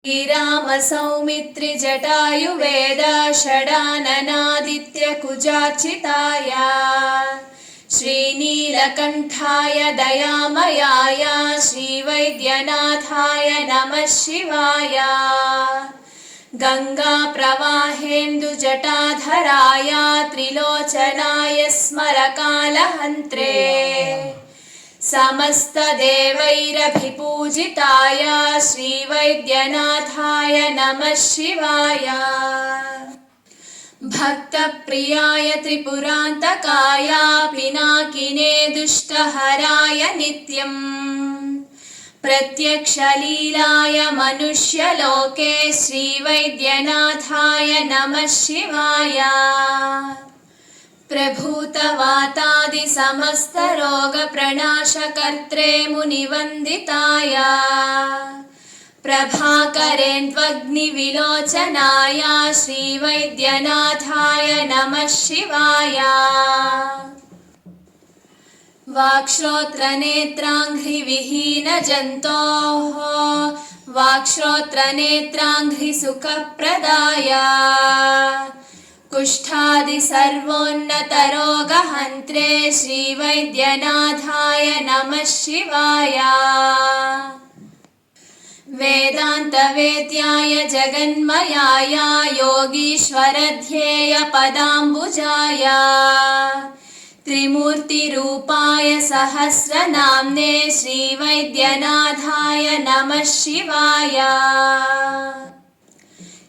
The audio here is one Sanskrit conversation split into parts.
श्रीराम सौमित्रि जटायुवेद षडाननादित्य कुजार्चिताय श्रीनीलकण्ठाय दयामयाय श्रीवैद्यनाथाय नमः शिवाय गङ्गाप्रवाहेन्दुजटाधराय त्रिलोचनाय स्मरकालहन्त्रे समस्तदेवैरभिपूजिताय श्रीवैद्यनाथाय नमः शिवाय भक्तप्रियाय त्रिपुरान्तकाय पिनाकिने दुष्टहराय नित्यम् प्रत्यक्षलीलाय मनुष्यलोके श्रीवैद्यनाथाय नमः शिवाय प्रभूतवातादिसमस्तरोगप्रणाशकर्त्रे मुनिवन्दिताय प्रभाकरेन्द्वग्निविलोचनाय श्रीवैद्यनाथाय नमः शिवाय वाक्श्रोत्रनेत्राङ्घ्रिविहीनजन्तोः वाक्श्रोत्रनेत्राङ्घ्रिसुखप्रदाय कुष्ठादिसर्वोन्नतरोगहन्त्रे श्रीवैद्यनाथाय नमः शिवाय वेदान्तवेद्याय जगन्मयाय योगीश्वरध्येयपदाम्बुजाय त्रिमूर्तिरूपाय सहस्रनाम्ने श्रीवैद्यनाथाय नमः शिवाय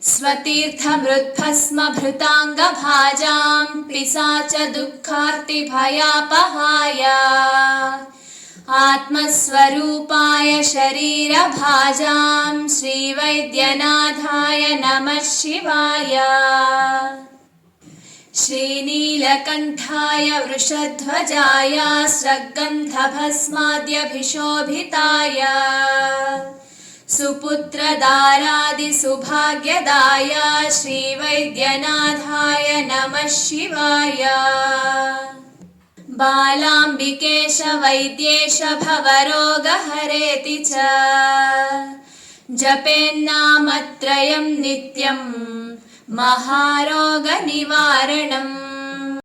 स्वतीर्थमृद्भस्मभृताङ्गभाजां पिशाचदुःखार्तिभयापहाय आत्मस्वरूपाय शरीरभाजां श्रीवैद्यनाथाय नमः शिवाय श्रीनीलकण्ठाय वृषध्वजाय स्रग्गन्धभस्माद्यभिशोभिताय सुपुत्रदारादिसुभाग्यदाय श्रीवैद्यनाथाय नमः शिवाय बालाम्बिकेश वैद्येश भवरोगहरेति च जपेन्नामत्रयं नित्यं महारोगनिवारणम्।